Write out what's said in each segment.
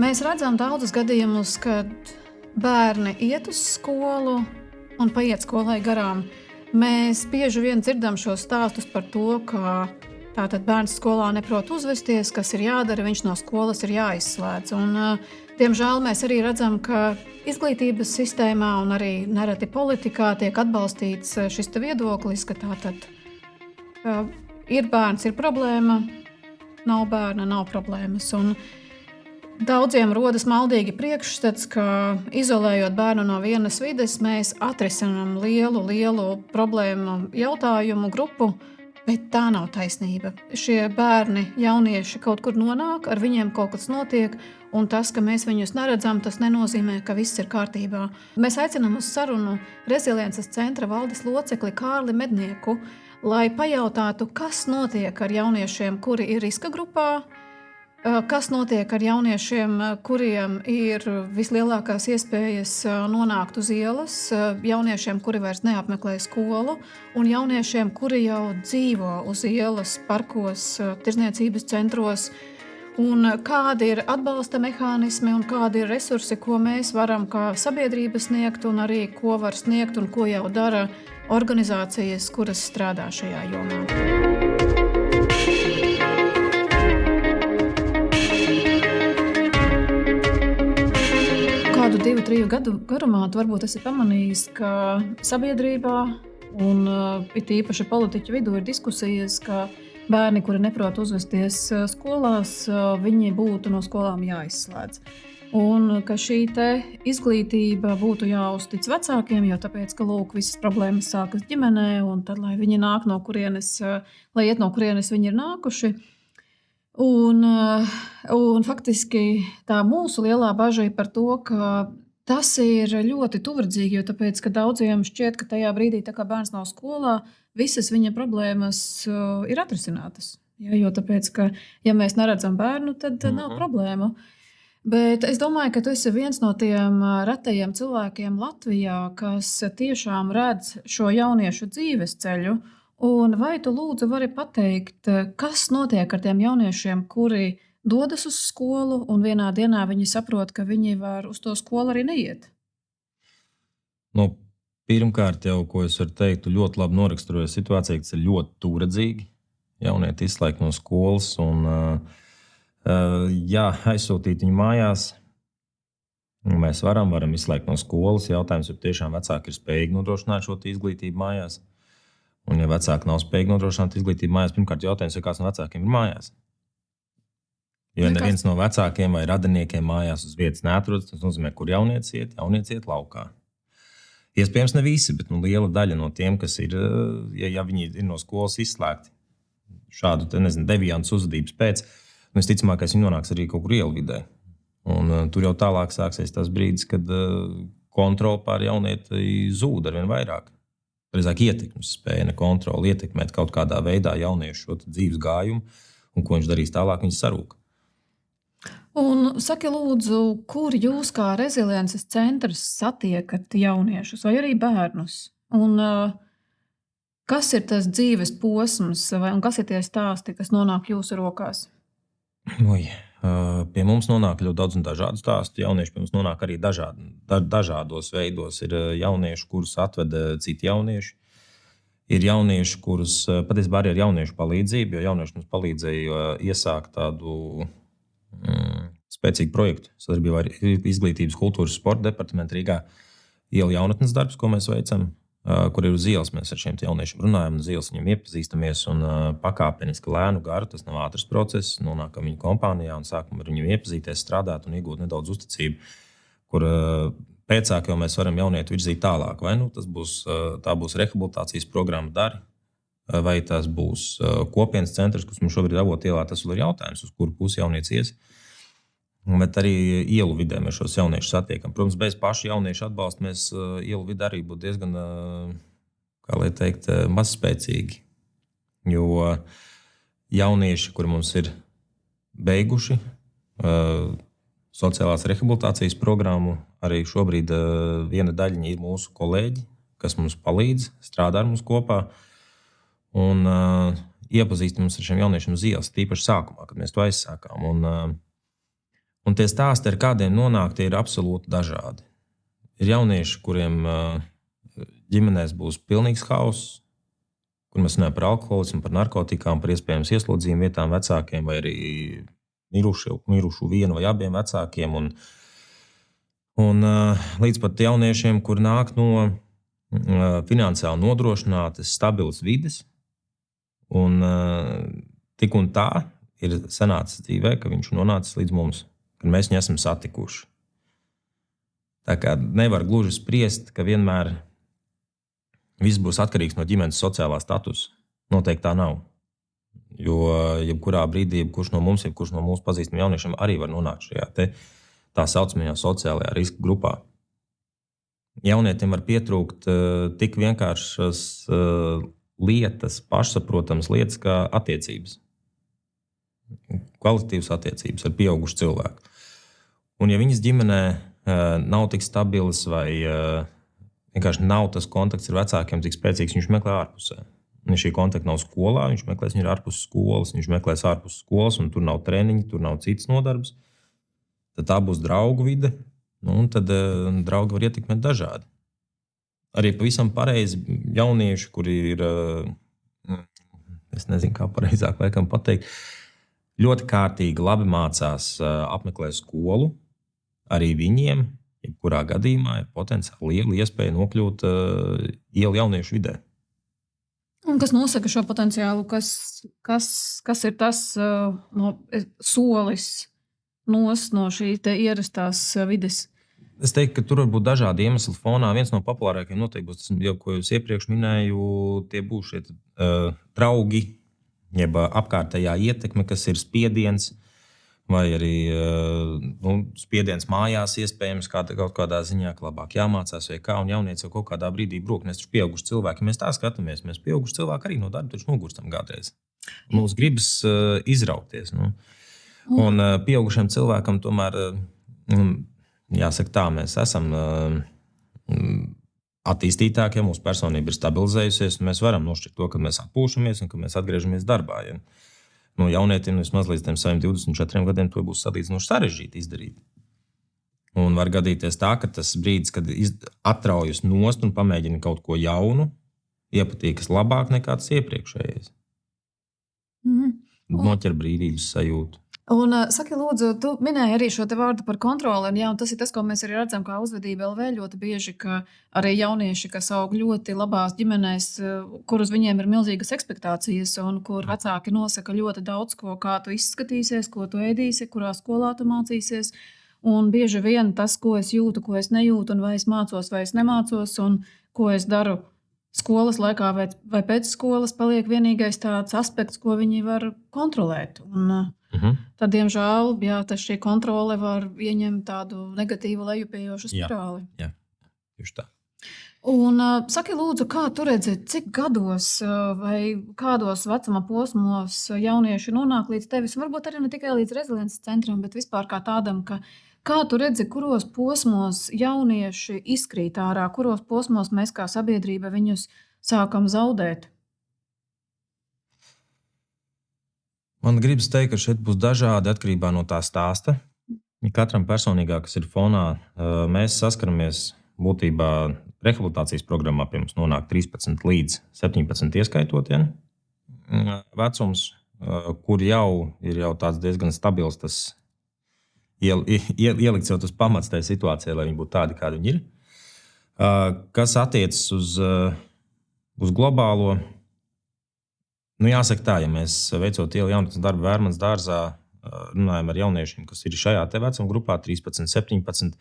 Mēs redzam daudzus gadījumus, kad bērni iet uz skolu un paiet skolai garām. Mēs bieži vien dzirdam šos stāstus par to, ka tātad bērns skolā neprot uzvesties, kas ir jādara, viņš no skolas ir jāizslēdz. Diemžēl mēs arī redzam, ka izglītības sistēmā un arī nereti politikā tiek atbalstīts šis viedoklis, ka tātad ir bērns, ir problēma, nav bērna, nav problēmas. Daudziem rodas maldīgi priekšstats, ka izolējot bērnu no vienas vides, mēs atrisinām lielu problēmu jautājumu grupu, bet tā nav taisnība. Šie bērni, jaunieši kaut kur nonāk, ar viņiem kaut kas notiek, un tas, ka mēs viņus neredzam, tas nenozīmē, ka viss ir kārtībā. Mēs aicinām uz sarunu Reziliences centra valdes locekli Kārli Mednieku, lai pajautātu, kas notiek ar jauniešiem, kuri ir riska grupā, kas notiek ar jauniešiem, kuriem ir vislielākās iespējas nonākt uz ielas, jauniešiem, kuri vairs neapmeklē skolu, un jauniešiem, kuri jau dzīvo uz ielas, parkos, tirdzniecības centros, un kādi ir atbalsta mehānismi un kādi ir resursi, ko mēs varam kā sabiedrība sniegt, un arī ko var sniegt un ko jau dara organizācijas, kuras strādā šajā jomā. Kādu 2-3 gadu garumā tu varbūt esi pamanījis, ka sabiedrībā un it īpaši politiķu vidū ir diskusijas, ka bērni, kuri neprot uzvesties skolās, viņi būtu no skolām jāizslēdz. Un ka šī izglītība būtu jāuztic vecākiem, jo tāpēc, ka visas problēmas sākas ģimenē, un tad, lai viņi nāk no kurienes, lai iet no kurienes viņi ir nākuši. Un faktiski tā mūsu lielā bažas ir par to, ka tas ir ļoti tuvredzīgi, jo tāpēc, ka daudziem šķiet, ka tajā brīdī, tā kā bērns nav skolā, visas viņa problēmas ir atrisinātas. Ja, jo tāpēc, ka ja mēs neredzam bērnu, tad nav problēmu. Bet es domāju, ka tu esi viens no tiem retajiem cilvēkiem Latvijā, kas tiešām redz šo jauniešu dzīves ceļu. Un vai tu lūdzu vari pateikt, kas notiek ar tiem jauniešiem, kuri dodas uz skolu un vienā dienā viņi saprot, ka viņi var uz to skolu arī neiet? Pirmkārt jau, ko es varu teikt, tu ļoti labi noraksturoji situāciju, ka tas ir ļoti tuvredzīgi. Jaunieti izslēgt no skolas un aizsūtīt viņu mājās. Mēs varam izslēgt no skolas. Jautājums, vai tiešām vecāki ir spējīgi nodrošināt šo izglītību mājās. Un, ja vecāki nav spējīgi nodrošināt izglītību mājās, pirmkārt, jautājums, vai kāds no vecākiem ir mājās. Jo neviens no vecākiem vai radiniekiem mājās uz vietas neatrodas, tas nozīmē, kur jaunietis iet laukā. Iespējams, ne visi, bet liela daļa no tiem, kas ir, ja viņi ir no skolas izslēgti šādu deviantu uzvedības pēc, visticamākais viņi nonāks arī kaut kur ielu vidē. Un tur jau tālāk sāksies tas brīdis, kad kontrole pār jaunieti zūd arvien vairāk. Drīzāk ietekmes spēja, ne kontroli, ietekmēt kaut kādā veidā jauniešu šo dzīves gājumu, un ko viņš darīs tālāk, viņš sarūk. Un saki lūdzu, kur jūs kā Reziliences centrs satiekat jauniešus vai arī bērnus? Un kas ir tas dzīves posms, un kas ir tie stāsti, kas nonāk jūsu rokās? Pie mums nonāk ļoti daudz un dažādu stāstu. Jaunieši pie mums nonāk arī dažādos veidos. Ir jaunieši, kurus atveda citi jaunieši. Ir jaunieši, kurus patiesībā arī ar jauniešu palīdzību, jo jaunieši mums palīdzēja iesākt tādu spēcīgu projektu sadarbībā ar Izglītības, kultūras, sporta departamentu Rīgā. Ielu jaunatnes darbs, ko mēs veicam, kur ir uz ielas. Mēs ar šiem jauniešiem runājam, uz ielas viņiem iepazīstamies un pakāpeniski lēnu garu. Tas nav ātrs process, nonākam viņu kompānijā un sākam ar viņiem iepazīties, strādāt un iegūt nedaudz uzticību, kur pēcāk jau mēs varam jaunieti virzīt tālāk. Vai tā būs rehabilitācijas programma Dari, vai tas būs kopienas centrs, kas mums šobrīd Avotu ielā, tas vēl ir jautājums, uz kuru pusi jaunietis ies. Bet arī ielu vidē mēs šos jauniešus satiekam. Protams, bez paša jauniešu atbalsta mēs ielu vidē arī būtu diezgan, mazspēcīgi. Jo jaunieši, kuri mums ir beiguši sociālās rehabilitācijas programmu, arī šobrīd viena daļiņa ir mūsu kolēģi, kas mums palīdz, strādā ar mums kopā un iepazīst mums ar šiem jauniešiem uz ielas, tīpaši sākumā, kad mēs to aizsākām. Un tie stāsti, ar kādiem nonāk, tie ir absolūti dažādi. Ir jaunieši, kuriem ģimenēs būs pilnīgs hauss, kur mēs runājam par alkoholismu, par narkotikām, par iespējams ieslodzījumu vietām vecākiem vai arī mirušu vienu vai abiem vecākiem. Un līdz pat jauniešiem, kur nāk no finansiāli nodrošinātas, stabilas vides. Un tik un tā ir sanācis dzīvē, ka viņš nonācis līdz mums, kad mēs viņu esam satikuši. Tā kā nevar gluži spriest, ka vienmēr viss būs atkarīgs no ģimenes sociālā statusa. Noteikti tā nav. Jo jebkurā brīdī, jebkurš no mums, jebkurš no mūsu pazīstamiem jauniešiem arī var nonākt šajā tā saucamajā sociālajā riska grupā. Jaunietim var pietrūkt tik vienkāršas lietas, pašsaprotamas lietas, kā attiecības. Kvalitatīvas attiecības ar pieaugušu cilvēku. Un ja viņas ģimenē nav tik stabilas vai vienkārši nav tas kontakts ar vecākiem tik spēcīgs, viņš meklē ārpusē. Un ja šī kontakta nav skolā, viņš meklēs viņu ārpus skolas, viņš meklēs ārpus skolas, un tur nav treniņi, tur nav citas nodarbes. Tad tā būs draugu vide, un tad draugi var ietekmēt dažādi. Arī pavisam pareizi jaunieši, kuri ir, es nezinu, kā pareizāk laikam pateikt, ļoti kārtīgi, labi mācās, apmeklē skolu, arī viņiem, jebkurā gadījumā, ir potenciāli liela iespēja nokļūt ielu jauniešu vidē. Un kas nosaka šo potenciālu? Kas ir tas solis no šīs ierastās vides? Es teiktu, ka tur var būt dažādi iemesli fonā. Viens no populārākajiem noteikti būs tas, jau, ko jūs iepriekš minēju, tie būs šie draugi, jeb apkārtējā ietekme, kas ir spiediens, vai arī spiediens mājās iespējams kaut kādā ziņā, ka labāk jāmācās vai kā, un jaunieci jau kaut kādā brīdī brūk. Mēs taču pieauguši cilvēki, mēs tā skatāmies, mēs pieauguši cilvēki arī no darba taču nogurstam kādreiz. Mums gribas izraukties. Un pieaugušiem cilvēkam tomēr, jāsaka tā, mēs esam attīstītākie, mūsu personība ir stabilizējusies, un mēs varam nošķirt to, kad mēs atpūšamies un kad mēs atgriežamies darbā. Ja? No jaunietim vismaz līdz saviem 24 gadiem to būs salīdzinoši sarežģīti izdarīt. Un var gadīties tā, ka tas brīdis, kad atraujas nost un pamēģina kaut ko jaunu, iepatīkas labāk nekā tas iepriekšējais. Noķer brīvības sajūtu. Un saki, lūdzu, tu minēji arī šo te vārdu par kontroli, un tas ir tas, ko mēs arī redzam kā Uzvedība LV ļoti bieži, ka arī jaunieši, kas aug ļoti labās ģimenēs, kur uz viņiem ir milzīgas ekspektācijas, un kur vecāki nosaka ļoti daudz ko, kā tu izskatīsies, ko tu ēdīsi, kurā skolā tu mācīsies, un bieži vien tas, ko es jūtu, ko es nejūtu, un vai es mācos, vai es nemācos, un ko es daru skolas laikā vai pēc skolas, paliek vienīgais tāds aspekts, ko viņi var kontrolēt. Tad, diemžēl, šī kontrole var ieņemt tādu negatīvu lejupējošu spirāli. Jā, tieši tā. Un saki, lūdzu, kā tu redzi, cik gados vai kādos vecuma posmos jaunieši nonāk līdz tevis, varbūt arī ne tikai līdz reziliences centram, bet vispār kā tādam, kā tu redzi, kuros posmos jaunieši izkrīt ārā, kuros posmos mēs kā sabiedrība viņus sākam zaudēt? Man gribas teikt, ka šeit būs dažādi atkarībā no tā stāsta. Katram personīgā, kas ir fonā, mēs saskaramies būtībā rehabilitācijas programmā, pie mums nonāk 13 līdz 17 ieskaitot vecums, kur jau ir tāds diezgan stabils, tas ielikts jau tas pamats tajā situācijā, lai viņi būtu tādi, kādi viņi ir. Kas attiecas uz globālo, jāsaka tā, ja mēs veicot ielu jaunatnes darbu Vērmanas dārzā, runājam ar jauniešiem, kas ir šajā te vecuma grupā, 13, 17,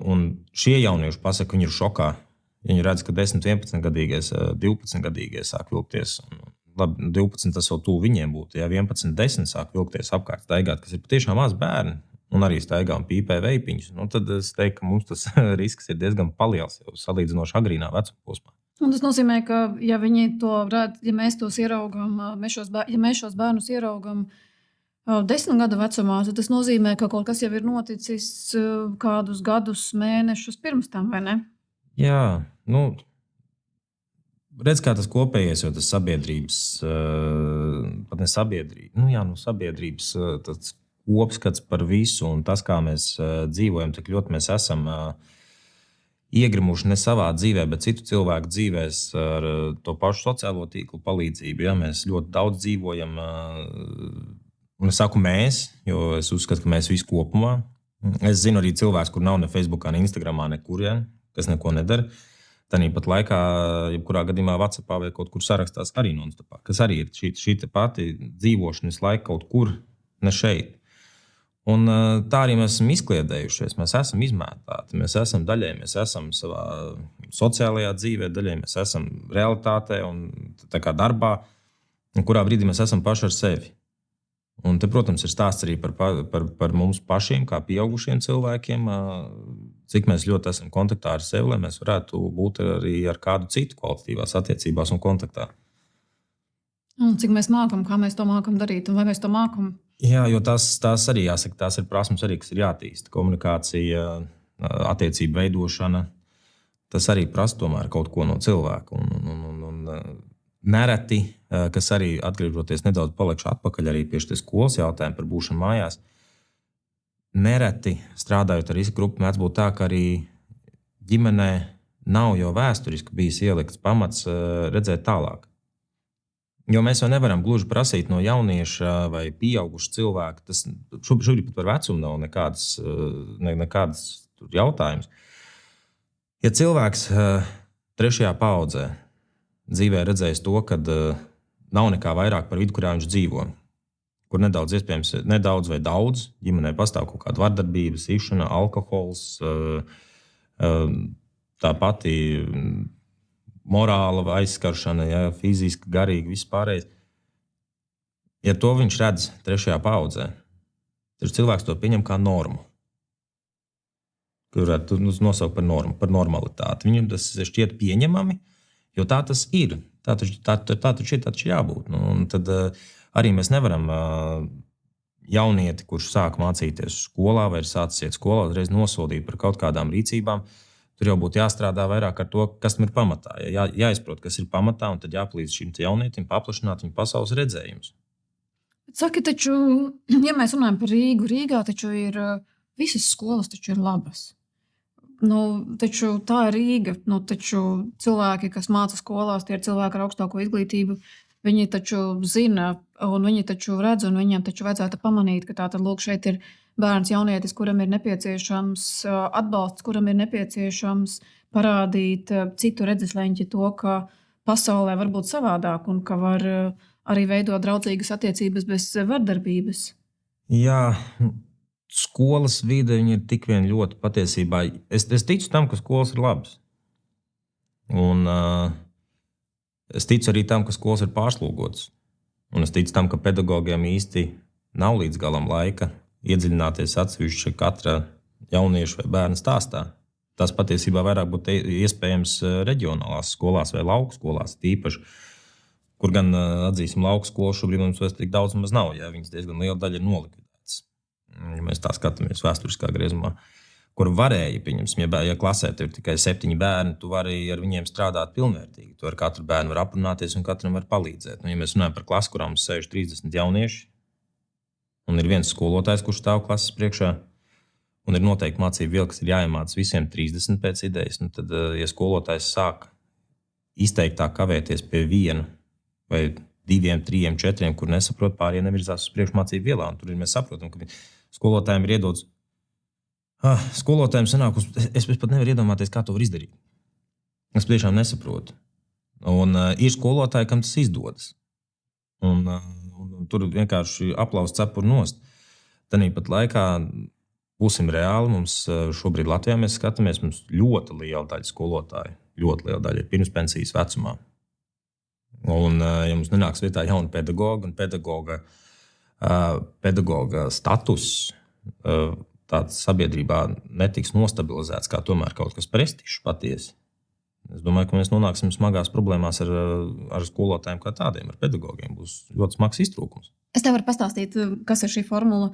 un šie jaunieši pasaka, viņi ir šokā. Viņi redz, ka 10, 11 gadīgais, 12 gadīgais sāk vilkties. Labi, 12 tas jau tuvu viņiem būtu, ja 11, 10 sāk vilkties apkārt staigāt, kas ir patiešām maz bērni, un arī staigā un pīpē veipiņus. Tad es teiktu, ka mums tas risks ir diezgan paliels jau salīdzinoši agrīnā vecuma posmā. Un tas nozīmē, ka, ja viņi to redz, ja mēs tos ieraugam, ja mēs šos bērnus ieraugam 10 gadu vecumā, tad tas nozīmē, ka kaut kas jau ir noticis kādus gadus, mēnešus pirms tam, vai ne? Jā, redz, kā tas kopējais, jo tas sabiedrības, pat ne sabiedrība, sabiedrības tāds kopskats par visu un tas, kā mēs dzīvojam, tik ļoti mēs esam iegrimuši ne savā dzīvē, bet citu cilvēku dzīvēs ar to pašu sociālo tīklu palīdzību. Ja? Mēs ļoti daudz dzīvojam, un es saku mēs, jo es uzskatu, ka mēs visi kopumā. Es zinu arī cilvēks, kur nav ne Facebookā, ne Instagramā, nekur, ja? Kas neko nedara. Tāpat laikā, jebkurā gadījumā WhatsAppā vai kaut kur sarakstās arī non-stopā, kas arī ir šī pati dzīvošanas laika kaut kur, ne šeit. Un tā arī mēs esam izkliedējušies, mēs esam izmētāti, mēs esam daļai, mēs esam savā sociālajā dzīvē, daļai mēs esam realitātē un tā kā darbā, kurā brīdī mēs esam paši ar sevi. Un te, protams, ir stāsts arī par mums pašiem, kā pieaugušiem cilvēkiem, cik mēs ļoti esam kontaktā ar sevi, lai mēs varētu būt arī ar kādu citu kvalitatīvās attiecībās un kontaktā. Un cik mēs mākam, kā mēs to mākam darīt, un vai mēs to mākam? Jā, jo tās arī jāsaka, tās ir prasmes arī, kas ir jātīsta. Komunikācija, attiecību veidošana, tas arī prasa tomēr kaut ko no cilvēka. Un nereti, kas arī atgriežoties nedaudz palikšu atpakaļ arī pie šīs skolas jautājuma par būšanu mājās, nereti strādājot ar riska grupu, mēdz būt tā, ka arī ģimenē nav jau vēsturiski bijis ielikts pamats redzēt tālāk. Jo mēs jau nevaram gluži prasīt no jaunieša vai pieauguša cilvēka. Tas šobrīd pat par vecumu nav nekādas jautājumas. Ja cilvēks trešajā paaudzē dzīvē redzējis to, ka nav nekā vairāk par vidu, kurā viņš dzīvo, kur nedaudz vai daudz ģimenē pastāv kaut kāda vardarbība, sišana, alkohols, tā pati morāla aizskaršana, ja, fiziski, garīgi, viss pārējais. Ja to viņš redz trešajā paaudzē, tad cilvēks to pieņem kā normu. Kur varētu nosaukt par normu, par normalitāti. Viņam tas šķiet pieņemami, jo tā tas ir. Tā taču ir jābūt. Un tad arī mēs nevaram jaunieti, kurš sāk mācīties skolā vai ir sācis iet skolā, uzreiz nosodīt par kaut kādām rīcībām. Tur jau būtu jāstrādā vairāk ar to, kas tam ir pamatā. Jāizprot, kas ir pamatā, un tad jāpalīdz šim jaunietim paplašināt viņa pasaules redzējumus. Saki, taču, ja mēs runājam par Rīgu, Rīgā taču ir visas skolas taču ir labas. Taču tā ir Rīga. Taču cilvēki, kas māca skolās, tie ir cilvēki ar augstāko izglītību. Viņi taču zina, un viņi taču redz, un viņiem taču vajadzētu pamanīt, ka tātad, lūk, šeit ir bērns, jaunietis, kuram ir nepieciešams atbalsts, kuram ir nepieciešams parādīt citu redzesleņķi to, ka pasaulē var būt savādāk un ka var arī veidot draudzīgas attiecības bez vardarbības. Jā, skolas vide ir tik vien ļoti patiesībā. Es ticu tam, ka skolas ir labas. Un es ticu arī tam, ka skolas ir pārslogotas. Un es ticu tam, ka pedagogiem īsti nav līdz galam laika iedziļināties atsevišķi katra jaunieša vai bērna stāstā. Tas patiesībā vairāk būtu iespējams reģionālās skolās vai lauku skolās tīpaši, kur gan, atzīsim, lauku skolas šobrīd mums vairs tik daudz maz nav, ja viņas diezgan liela daļa ir nolikvidētas. Ja mēs tā skatāmies vēsturiskā griezumā, kur varēja, pieņemsim, ja klasē tev ir tikai 7 bērni, tu vari ar viņiem strādāt pilnvērtīgi. Tu ar katru bērnu var aprunāties un katram var palīdzēt. Ja mēs runājam par klasi, kurā mums sēž 30 jaunieši, un ir viens skolotājs, kurš stāv klases priekšā, un ir noteikti mācību viela, kas ir jāiemācās visiem 30 pēc idejas, tad, ja skolotājs sāk izteiktāk kavēties pie 1 vai 2, 3, 4, kur nesaprot, pārējie nevirzās uz priekšu mācību vielā, un tur mēs saprotam, ka skolotājiem ir iedots. Skolotājiem sanāk, es pat nevaru iedomāties, kā to var izdarīt. Es tiešām nesaprotu. Un ir skolotāji, kam tas izdodas. Un tur vienkārši aplausa cepuri nost. Tāpat laikā būsim reāli. Mums šobrīd Latvijā mēs skatāmies, mums ļoti liela daļa skolotāju, ļoti liela daļa ir pirmspensijas vecumā. Un, ja mums nenāks vietā jauna pedagoga un pedagoga status tāds sabiedrībā netiks nostabilizēts kā tomēr kaut kas prestižs patiesi, es domāju, ka mēs nonāksim smagās problēmās ar skolotājiem kā tādiem, ar pedagogiem. Būs ļoti smags iztrūkums. Es tev varu pastāstīt, kas ir šī formula.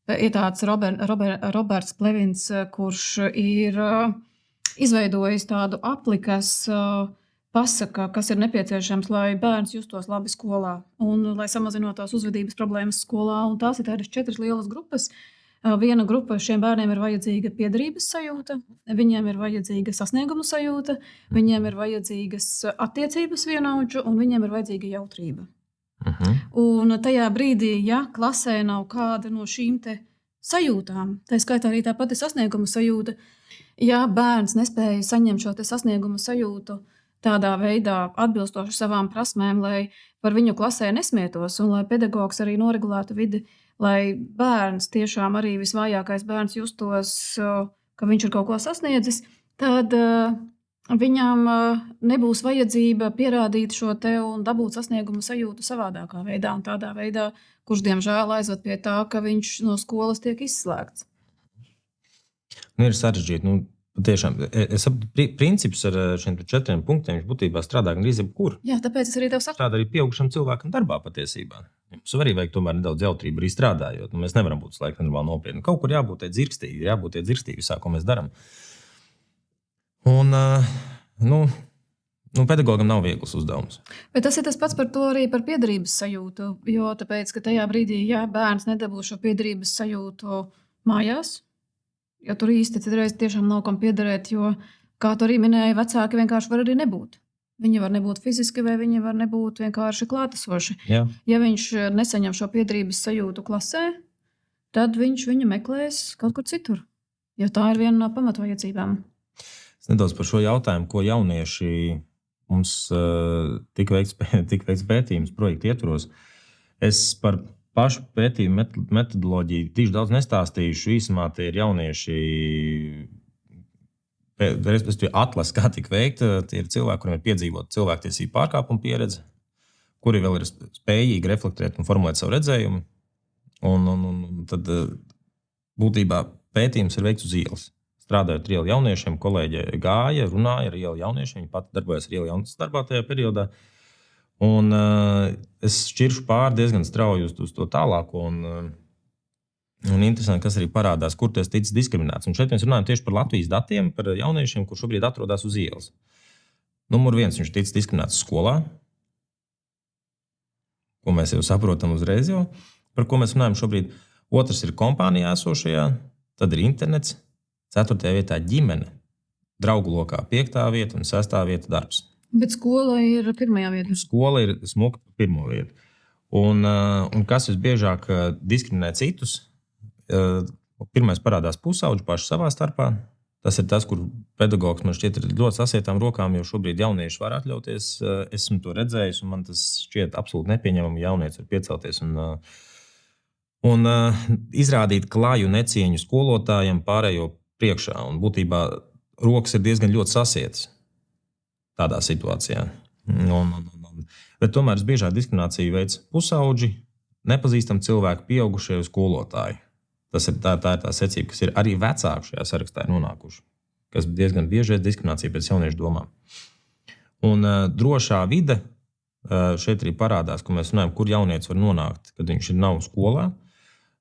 Ir tāds Roberts Plevins, kurš ir izveidojis tādu apli, kas pasaka, kas ir nepieciešams, lai bērns justos labi skolā un lai samazinātu tās uzvedības problēmas skolā. Un tās ir tādas 4 lielas grupas. Viena grupa šiem bērniem ir vajadzīga piederības sajūta, viņiem ir vajadzīga sasnieguma sajūta, viņiem ir vajadzīgas attiecības vienaudžu un viņiem ir vajadzīga jautrība. Un tajā brīdī, ja klasē nav kāda no šīm te sajūtām, tā skaitā arī tā pati sasnieguma sajūta, ja bērns nespēja saņemt šo te sasnieguma sajūtu tādā veidā atbilstoši savām prasmēm, lai par viņu klasē nesmietos un lai pedagogs arī noregulētu vidi, lai bērns tiešām arī visvājākais bērns justos, ka viņš ir kaut ko sasniedzis, tad viņam nebūs vajadzība pierādīt šo te un dabūt sasniegumu sajūtu savādākā veidā un tādā veidā, kurš diemžēl aizved pie tā, ka viņš no skolas tiek izslēgts. Ir sarežģīti. Tiešām, es saprotu, princips ar šiem 4 punktiem viņš būtībā strādā gan jebkur. Jā, tāpēc es arī tev saku. Strādā arī pieaugušam cilvēkam darbā patiesībā. Mums arī vajag tomēr nedaudz jautrību arī strādājot. Mēs nevaram būt slēgti nenormāli nopietni. Kaut kur jābūt dzirkstīgi visā, ko mēs darām. Un, pedagogam nav viegls uzdevums. Bet tas ir tas pats par to arī par piederības sajūtu. Jo tāpēc, ka tajā brīdī, ja bērns nedabūs šo piederības sajūtu mājās, jo tur īsti citreiz tiešām nav kam piederēt, jo, kā tu arī minēji, vecāki vienkārši var arī nebūt. Viņi var nebūt fiziski, vai viņi var nebūt vienkārši klātesoši. Jā. Ja viņš nesaņem šo piederības sajūtu klasē, tad viņš viņu meklēs kaut kur citur. Jo tā ir viena no pamatvajadzībām. Es nedaudz par šo jautājumu, ko jaunieši mums tika veikts pētījums projekta ietvaros. Es par pašu pētījumu metodoloģiju tieši daudz nestāstījuši. Īsumā tie ir jaunieši, respektīvi atlas, kā tika veikta. Tie ir cilvēki, kuriem ir piedzīvota cilvēktiesību pārkāpuma pieredze, kuri vēl ir spējīgi reflektēt un formulēt savu redzējumu. Un tad būtībā pētījums ir veikts uz ielas. Strādājot ar ielu jauniešiem, kolēģi gāja, runāja ar ielu jauniešiem. Viņi pati darbojas ar ielu jauniešu darbā tajā periodā. Un es šķiršu pāri diezgan strauji uz to tālāko. Un interesanti, kas arī parādās, kur tas ticis diskriminēts. Un šeit mēs runājam tieši par Latvijas datiem, par jauniešiem, kur šobrīd atrodas uz ielas. Numur 1, viņš ticis diskriminēts skolā, ko mēs jau saprotam uzreiz jau, par ko mēs runājam šobrīd. Otrs ir kompānijā esošajā, tad ir internets, 4. vietā ģimene, draugu lokā 5. vieta un 6. vieta darbs. Bet skola ir 1. vietā. Skola ir smuka 1. vieta. Un kas visbiežāk diskriminē citus? Pirmais parādās pusauģi paši savā starpā. Tas ir tas, kur pedagogs man šķiet ir ļoti sasietām rokām, jo šobrīd jaunieši var atļauties. Esmu to redzējis, un man tas šķiet absolūti nepieņemami. Jaunietis var piecelties un izrādīt klaju necieņu skolotājiem pārējo priekšā. Un būtībā rokas ir diezgan ļoti sasietas tādā situācijā. Bet tomēr visbiežāk diskrimināciju veids pusauģi, nepazīstami cilvēki, pieaugušie skolotāji. Tas ir tā ir tā secība, kas ir arī vecāki šajā sarakstā nonākuši, kas diezgan bieži ir diskriminācija pēc jauniešu domām. Un drošā vide šeit arī parādās, ka mēs runājam, kur jaunietis var nonākt, kad viņš nav skolā.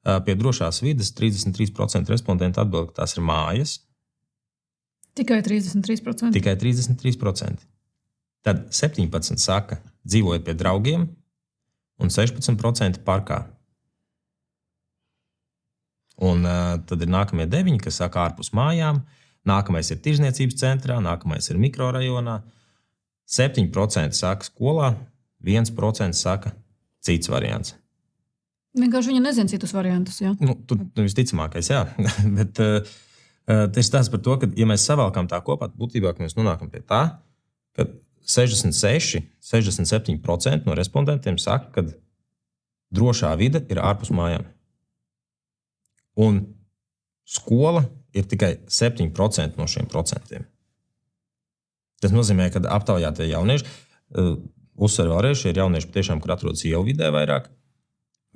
Pie drošās vides 33% respondentu atbild, ka tās ir mājas. Tikai 33%. Tikai 33%. Tad 17% saka, dzīvojot pie draugiem, un 16% parkā. Un tad ir nākamie 9, kas saka ārpus mājām, nākamais ir tirzniecības centrā, nākamais ir mikrorajonā, 7% saka skolā, 1% saka cits variants. Vienkārši viņi nezina citus variantus. Ja? Tur visticamākais, jā. Bet tas stāsta par to, ka, ja mēs savalkam tā kopā, būtībā mēs nonākam pie tā, ka 66–67% no respondentiem saka, ka drošā vide ir ārpus mājām. Un skola ir tikai 7% no šiem procentiem. Tas nozīmē, ka aptaujātie jaunieši, uzsver vēlreiz, šie ir jaunieši patiešām, kur atrodas ielu vidē vairāk,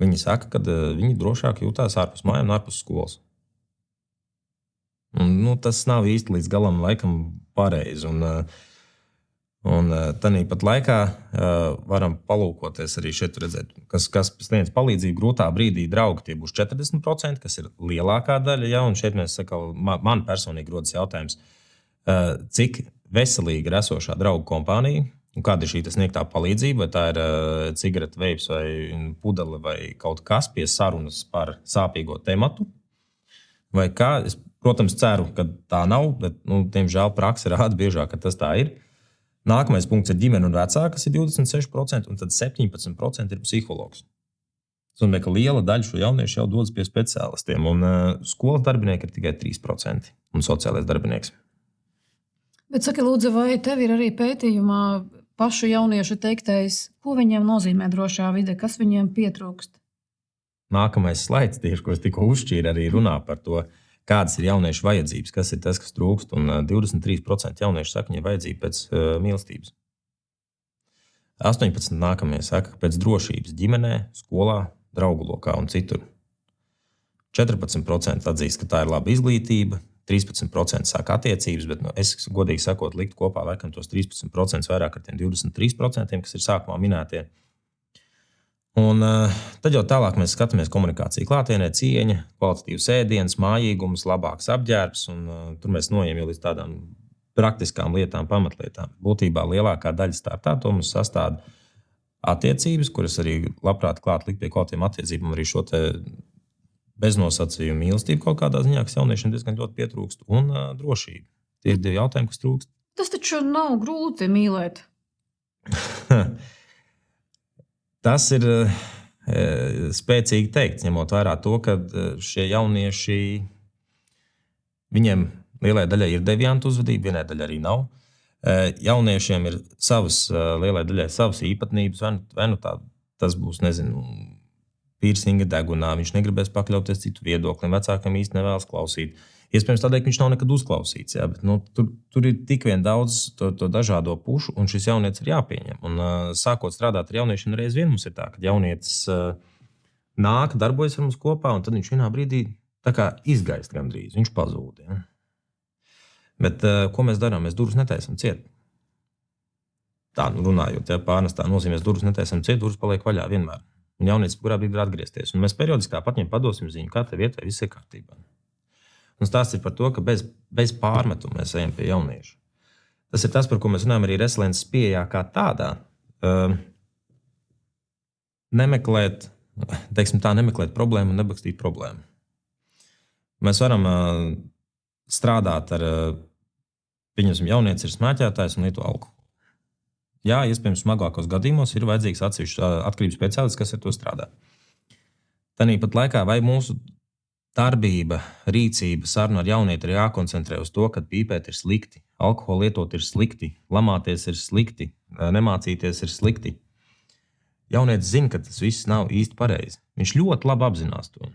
viņi saka, ka viņi drošāk jūtās ārpus mājām un ārpus skolas. Un, tas nav īsti līdz galam laikam pareizi. Un tāpat laikā varam palūkoties arī šeit redzēt, kas sniedz palīdzību grūtā brīdī. Draugi tie būs 40%, kas ir lielākā daļa. Ja? Un šeit mēs sakām, man personīgi rodas jautājums, cik veselīga esošā draugu kompānija, un kāda ir šī sniegtā palīdzība, vai tā ir cigarete, veips vai pudele vai kaut kas pie sarunas par sāpīgo tematu, vai kā. Es, protams, ceru, ka tā nav, bet, diemžēl, praksa rāda biežāk, ka tas tā ir. Nākamais punkts ir ģimene un vecāki, kas ir 26%, un tad 17% ir psihologs. Tas nozīmē, ka liela daļa šo jauniešu jau dodas pie speciālistiem, un skolas darbinieki ir tikai 3% un sociālais darbinieks. Bet saki, lūdzu, vai tev ir arī pētījumā pašu jauniešu teiktais, ko viņiem nozīmē drošā vide, kas viņiem pietrūkst? Nākamais slaids, tieši, ko es tikko uzšķīru, arī runā par to, kādas ir jauniešu vajadzības, kas ir tas, kas trūkst. Un 23% jauniešu saka, viņiem vajadzība pēc mīlestības. 18% nākamie saka, pēc drošības ģimenē, skolā, draugu lokā un citur. 14% atzīst, ka tā ir laba izglītība, 13% saka attiecības, bet es, godīgi sakot, liktu kopā laikam tos 13% vairāk ar tiem 23%, kas ir sākumā minētie. Un tad jau tālāk mēs skatāmies komunikāciju klātienē, cieņa, kvalitatīvs ēdiens, mājīgums, labāks apģērbs, un tur mēs noejam jau līdz tādām praktiskām lietām, pamatlietām. Būtībā lielākā daļa startā mums sastāv attiecības, kuras arī labprāt klāt likt pie kaut kādiem attiecībām, arī šo te beznosacījumu mīlestību kaut kādā ziņā, kas jauniešiem diezgan ļoti pietrūkst, un drošība. Tie ir 2 jautājumi, kas trūkst. Tas taču nav grūti mīlēt. Tas ir spēcīgi teikt, ņemot vērā to, ka šie jaunieši, viņiem lielai daļai ir devianta uzvedība, vienai daļai arī nav. Jauniešiem ir lielai daļai savas īpatnības, vai nu tas būs, nezinu, piercinga degunā, viņš negribēs pakļauties citu viedoklim, vecākam īsti nevēlas klausīt. Iespējams, tādēļ, ka viņš nav nekad uzklausīts. Jā, bet, tur ir tik vien daudz to dažādo pušu, un šis jaunietis ir jāpieņem. Un, sākot strādāt ar jauniešiem, reiz vien mums ir tā, ka jaunietis nāk, darbojas ar mums kopā, un tad viņš vienā brīdī tā kā izgaist gandrīz. Viņš pazūd. Ja? Bet ko mēs darām? Mēs durvis netaisam ciet. Tā, runājot, ja pārnestā nozīmēs durvis netaisam ciet, durvis paliek vaļā vienmēr. Un jaunietis, kurā brīdī ir atgriezties. Un mēs periodiski pat viņam padosim ziņu, kā tev iet, vai viss ir kārtībā. Un stāsts ir par to, ka bez pārmetuma mēs ejam pie jauniešu. Tas ir tas, par ko mēs runājam arī resiliences pieejā kā tādā. Nemeklēt problēmu un nebakstīt problēmu. Mēs varam strādāt ar, pieņemsim, jaunietis ir smēķētājs un lieto alkoholu. Jā, iespējams, smagākos gadījumos ir vajadzīgs atsevišķs atkarības speciālists, kas ar to strādā. Tāpat laikā vai mūsu darbība, rīcība, saruna ar jaunieti ir jākoncentrē uz to, ka pīpēt ir slikti, alkoholu lietot ir slikti, lamāties ir slikti, nemācīties ir slikti. Jaunietis zina, ka tas viss nav īsti pareizi. Viņš ļoti labi apzinās to.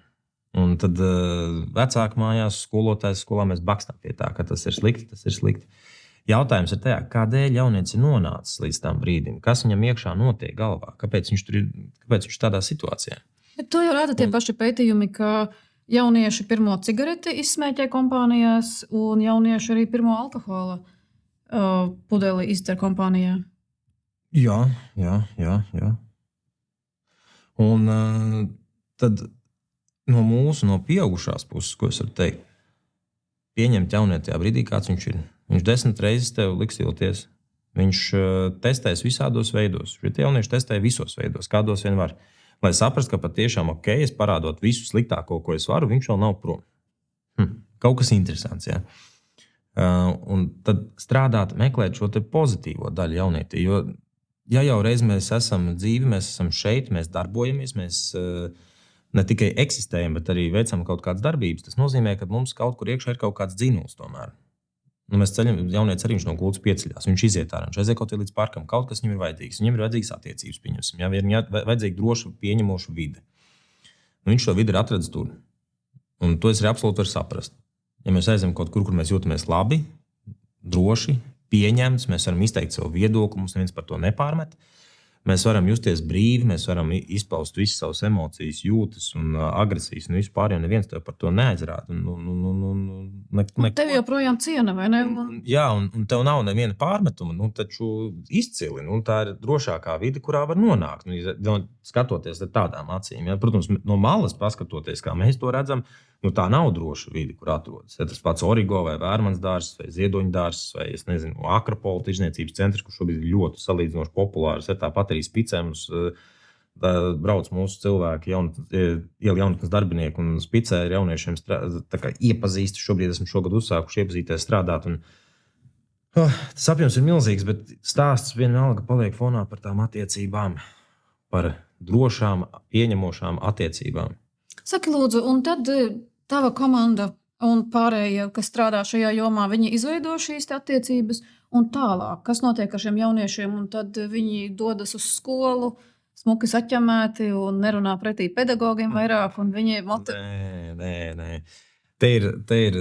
Un tad vecāki mājās, skolotājs skolā mēs bakstam pie tā, ka tas ir slikti, tas ir slikti. Jautājums ir tajā, kādēļ jaunietis ir nonācis līdz tam brīdim, kas viņam iekšā notiek galvā, kāpēc viņš tādā situācijā. Bet to jau rāda tie paši pētījumi, ka jaunieši pirmo cigareti izsmēķē kompānijās, un jaunieši arī pirmo alkohola pudeli izdzer kompānijā. Jā. Un tad no pieaugušās puses, ko es varu teikt, pieņemt jaunieti tajā brīdī, kāds viņš ir. Viņš 10 reizes tev liks ilties. Viņš testēs visādos veidos. Šie jaunieši testē visos veidos, kādos vien var. Lai saprastu, ka patiešām ok, es parādot visu sliktāko, ko es varu, viņš vēl nav prom. Kaut kas interesants, jā. Un tad strādāt, meklēt šo te pozitīvo daļu jaunietī. Jo, ja jau reiz mēs esam dzīvi, mēs esam šeit, mēs darbojamies, mēs ne tikai eksistējam, bet arī veicam kaut kādas darbības, tas nozīmē, ka mums kaut kur iekšā ir kaut kāds dzinuls tomēr. Mēs ceļam, jaunietis arī viņš no gultas pieceļās. Viņš iziet ārā, viņš aiziet kaut līdz parkam. Kaut kas viņam ir vajadzīgs. Viņam ir vajadzīgs attiecības, pieņemsim. Jā, ir vajadzīga droša, pieņemoša vide. Viņš šo vidi ir atradis tur. Un to es arī absolūti varu saprast. Ja mēs aizējam kaut kur mēs jūtamies labi, droši, pieņemts, mēs varam izteikt savu viedokli, mums neviens par to nepārmet. Mēs varam justies brīvi, mēs varam izpaust visas savas emocijas, jūtas un agresijas un visu pārējo. Neviens tev par to neaizrāda. Tev joprojām ciena, vai ne? Jā, un tev nav neviena pārmetuma. Taču izcili. Tā ir drošākā vide, kurā var nonākt. Skatoties ar tādām acīm. Ja? Protams, no malas paskatoties, kā mēs to redzam, tā nav droša vide, kur atrodas. Ja tas pats Origo vai Vērmanas dārzs vai Ziedoņu dārzs vai, es nezinu, Akropola tirzniecības centrs, kurš šobrīd ir ļoti salīdzinoši populārs, tāpat arī Spicēm brauc mūsu cilvēki, iela jaunatnes darbinieki, un Spicē ar jauniešiem iepazīst. Šobrīd esmu šogad uzsākuši iepazīties strādāt. Tas apjoms ir milzīgs, bet stāsts vienalga paliek fonā par tām attiecībām, par drošām, pieņemošām attiecībām. Saki, lūdzu, un tad tava komanda un pārējie, kas strādā šajā jomā, viņi izveido šīs attiecības un tālāk. Kas notiek ar šiem jauniešiem? Un tad viņi dodas uz skolu, smuki saķemēti un nerunā pretī pedagogiem vairāk. Nē. Te ir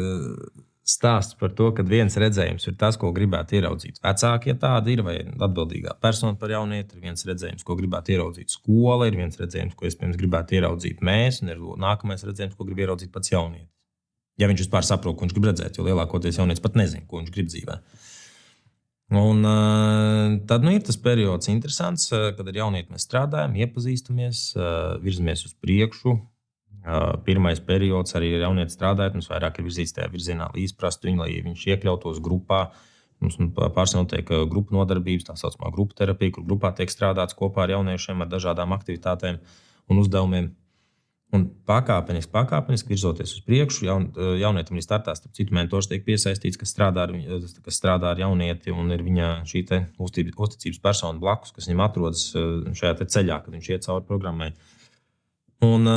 stāsts par to, ka viens redzējums ir tas, ko gribētu ieraudzīt vecāki, ja tāda ir, vai atbildīgā persona par jaunieti, ir viens redzējums, ko gribētu ieraudzīt skola, ir viens redzējums, ko iespējams gribētu ieraudzīt mēs, un ir nākamais redzējums, ko grib ieraudzīt pats jaunietis. Ja viņš vispār saprot, ko viņš grib redzēt, jo lielākoties jaunietis pat nezina, ko viņš grib dzīvē. Un tad ir tas periods interesants, kad ar jaunieti mēs strādājam, iepazīstamies, virzamies uz priekšu. Pirmais periods arī ir jaunieti strādājot, mums vairāk ir virzīts tajā virzienā, lai izprastu viņu, lai viņš iekļautos grupā. Mums pārsvarā notiek grupu nodarbības, tā saucamā grupu terapija, kur grupā tiek strādāts kopā ar jauniešiem ar dažādām aktivitātēm un uzdevumiem. Un pakāpeniski virzoties uz priekšu, jaunietim arī startā, starp citu, mentors tiek piesaistīts, kas strādā ar jaunieti, un ir viņa šī uzticības persona blakus, kas viņam atrodas šajā ceļā, kad viņš iet cauri programmai. Un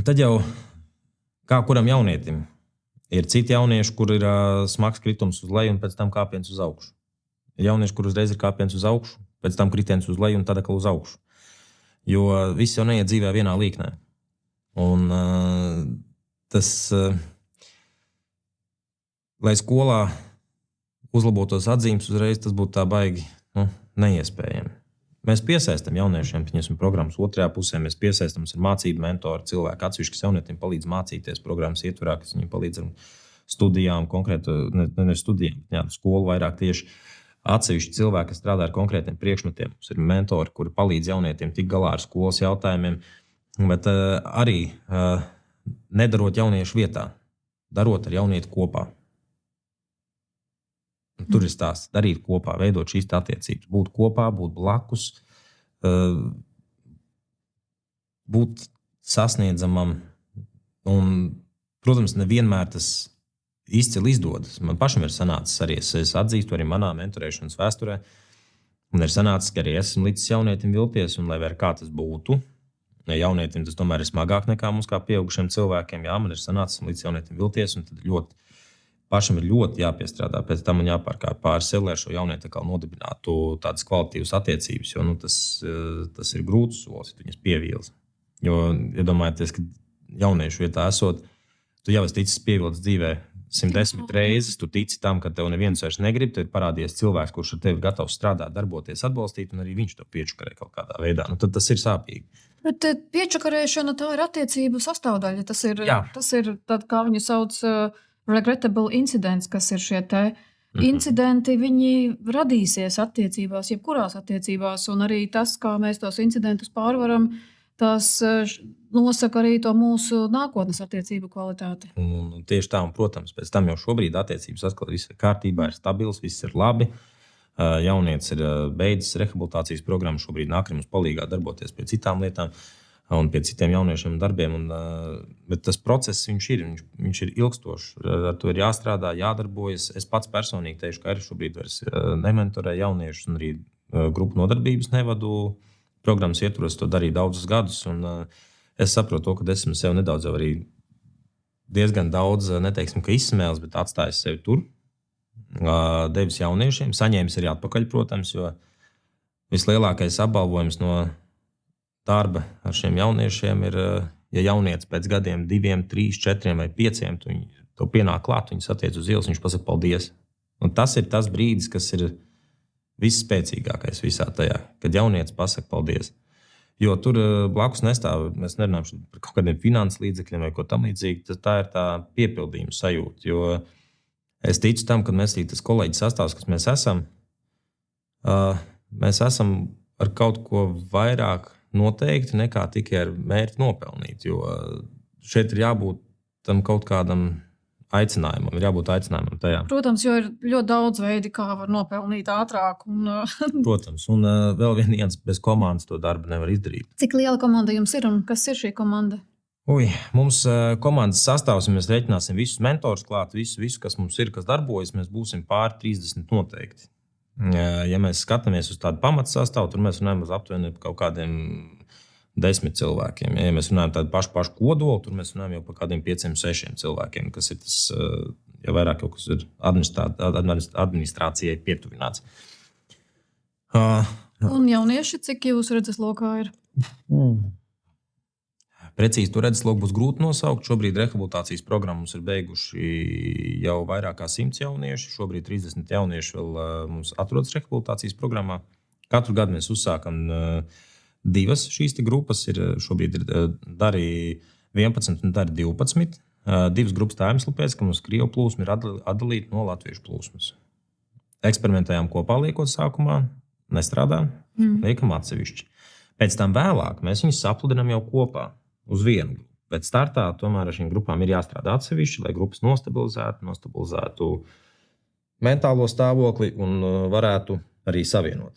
tad jau, kā kuram jaunietim, ir citi jaunieši, kur ir smags kritums uz leju un pēc tam kāpiens uz augšu. Ir jaunieši, kur uzreiz ir kāpiens uz augšu, pēc tam kritiens uz leju un tad atkal uz augšu. Jo viss jau neiet dzīvē vienā līknē. Un tas, lai skolā uzlabotos atzīmes uzreiz, tas būtu tā baigi neiespējami. Mēs piesaistam jauniešiem, pieņemsim programmas otrajā pusē, mēs piesaistam ar mācību mentoru cilvēku, atsevišķi, kas jaunietim palīdz mācīties programmas ietvarā, kas viņiem palīdz ar studijām, konkrēti, ne studijām, bet skolu vairāk tieši atsevišķi cilvēki, kas strādā ar konkrētiem priekšmetiem. Mums ir mentori, kuri palīdz jaunietiem tikt galā ar skolas jautājumiem, bet arī nedarot jauniešu vietā, darot ar jaunieti kopā. Tur ir stāsts darīt kopā, veidot šīs attiecības, būt kopā, būt blakus, būt sasniedzamam. Un, protams, nevienmēr tas izcili izdodas. Man pašam ir sanācis arī, es atzīstu arī manā mentorēšanas vēsturē, un ir sanācis, ka arī esmu līdz jaunietim vilties, un lai vēl kā tas būtu, jaunietim tas tomēr ir smagāk nekā mums kā pieaugušiem cilvēkiem. Jā, man ir sanācis līdz jaunietim vilties, un tad pašam ir ļoti jāpiestrādā, pēc tam man jāpārkāp pāri sev, lai šo jaunieti nodibinātu tādas kvalitatīvas attiecības, jo tas ir grūts solis, ja viņas pievīlas. Jo, iedomājieties, ka jauniešu vietā esot, tu jau esi ticis pievilts dzīvē 110 reizes, tu tici tam, ka tev neviens vairs negrib, tev ir parādies cilvēks, kurš ar tevi gatavs strādāt, darboties, atbalstīt, un arī viņš to piečakarē kaut kādā veidā. Tad tas ir sāpīgi. Bet piečakarēšana tā ir attiecību sastāvdaļa. Tas ir tad, kā viņu sauc, regrettable incidents, kas ir šie incidenti, viņi radīsies attiecībās, jebkurās attiecībās, un arī tas, kā mēs tos incidentus pārvaram, tas nosaka arī to mūsu nākotnes attiecību kvalitāti. Un tieši tā, un, protams, pēc tam jau šobrīd attiecības atkal viss ir kārtībā, ir stabils, viss ir labi. Jaunietis ir beidzis rehabilitācijas programmu, šobrīd nāk mums palīgā darboties pie citām lietām un pie citiem jauniešiem darbiem. Bet tas process viņš ir ilgstošs. Ar to ir jāstrādā, jādarbojas. Es pats personīgi teikšu, ka arī šobrīd vairs nementorēju jauniešus un arī grupu nodarbības nevadu. Programmas ietvaros to darīju daudzus gadus. Es saprotu to, ka esmu sev nedaudz arī diezgan daudz, neteiksim, ka izsmēlis, bet atstājis sevi tur. Devis jauniešiem, saņēmis arī atpakaļ, protams, jo vislielākais apbalvojums no darba ar šiem jauniešiem ir, ja jaunietis pēc gadiem 2, 3, 4 vai 5, to pienāk klāt, viņi satiec uz ielas, viņš pasaka paldies. Un tas ir tas brīdis, kas ir visspēcīgākais visā tajā, kad jaunietis pasaka paldies. Jo tur blakus nestāv, mēs nerunājam par kaut kādiem finanses līdzekļiem vai ko tam līdzīgi, tā ir tā piepildījuma sajūta, jo es ticu tam, ka mēs arī tas kolēģis sastāvs, kas mēs esam ar kaut ko vairāk noteikti nekā tikai ar mērķi nopelnīt, jo šeit ir jābūt tam kaut kādam aicinājumam, ir jābūt aicinājumam tajā. Protams, jo ir ļoti daudz veidi, kā var nopelnīt ātrāk. Protams, un vēl viens bez komandas to darbu nevar izdarīt. Cik liela komanda jums ir un kas ir šī komanda? Mums komandas sastāvs, ja mēs rēķināsim visus mentorus klāt, visu, kas mums ir, kas darbojas, mēs būsim pār 30 noteikti. Ja mēs skatāmies uz tādu pamatu sastāvu, tad mēs runājam uz aptuveni kaut kādiem 10 cilvēkiem. Ja mēs runājam tādu pašu kodolu, tad mēs runājam jau par kādiem 5-6 cilvēkiem, kas ir tas, ja vairāk kaut kas ir administrācijai pietuvināts. Un jaunieši, cik jūs redzat lokā ir? Precīzi to redzesloku būs grūti nosaukt. Šobrīd rehabilitācijas programmas ir beiguši jau vairāk kā 100 jaunieši. Šobrīd 30 jaunieši vēl mums atrodas rehabilitācijas programmā. Katru gadu mēs uzsākam divas šīs grupas. Šobrīd ir dari 11 un dari 12. Divas grupas tā iemesla pēc, ka mums Krievu plūsma ir atdalīta no latviešu plūsmas. Eksperimentējām kopā liekot sākumā, nestrādā, liekam atsevišķi. Pēc tam vēlāk mēs viņus sapludinām jau kopā. Uz vienu grupu. Bet startā tomēr ar šīm grupām ir jāstrādā atsevišķi, lai grupas nostabilizētu mentālo stāvokli un varētu arī savienot.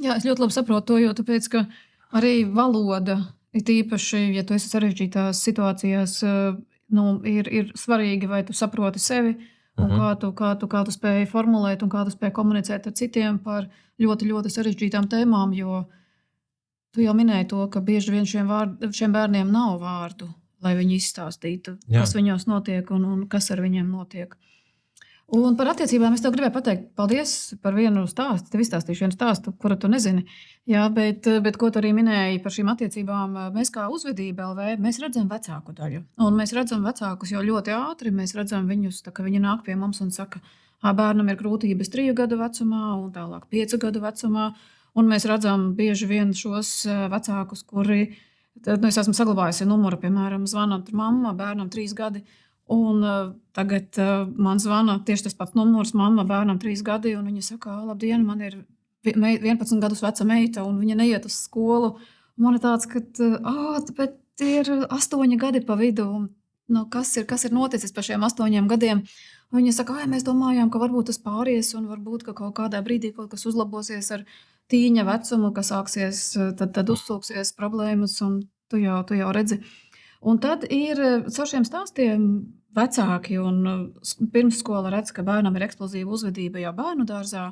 Jā, es ļoti labi saprotu to, jo tāpēc, ka arī valoda ir īpaši, ja tu esi sarežģītās situācijās, ir svarīgi, vai tu saproti sevi un kā tu spēj formulēt un kā tu spēj komunicēt ar citiem par ļoti, ļoti sarežģītām tēmām, jo tu jau minēji to, ka bieži vien šiem bērniem nav vārdu, lai viņi izstāstītu, kas viņos notiek un kas ar viņiem notiek. Un par attiecībām es tev gribēju pateikt paldies par vienu stāstu. Tev izstāstīšu vienu stāstu, kuru tu nezini. Jā, bet ko tu arī minēji par šīm attiecībām, mēs kā uzvedība LV, mēs redzam vecāku daļu. Un mēs redzam vecākus jau ļoti ātri, mēs redzam viņus, tā, ka viņi nāk pie mums un saka, bērnam ir grūtības 3 gadu vecumā un tālāk 5 gadu vecumā. Un mēs redzam bieži vien šos vecākus, kuri, es esmu saglabājusi numuru, piemēram, zvanot mamma, bērnam 3 gadi, un tagad man zvana tieši tas pats numurs, mamma, bērnam 3 gadi, un viņa saka, labdien, man ir 11 gadus veca meita, un viņa neiet uz skolu. Man ir tāds, ka bet ir 8 gadi pa vidu, un kas ir noticis par šiem 8 gadiem? Un viņa saka, mēs domājām, ka varbūt tas pāries, un varbūt, ka kaut kādā brīdī kaut kas uzlabosies ar tīņa vecumu, kas sāksies, tad uzsūksies problēmas, un tu jau redzi. Un tad ir caur šiem stāstiem vecāki, un pirmsskola redz, ka bērnam ir eksplozīva uzvedība jau bērnu dārzā,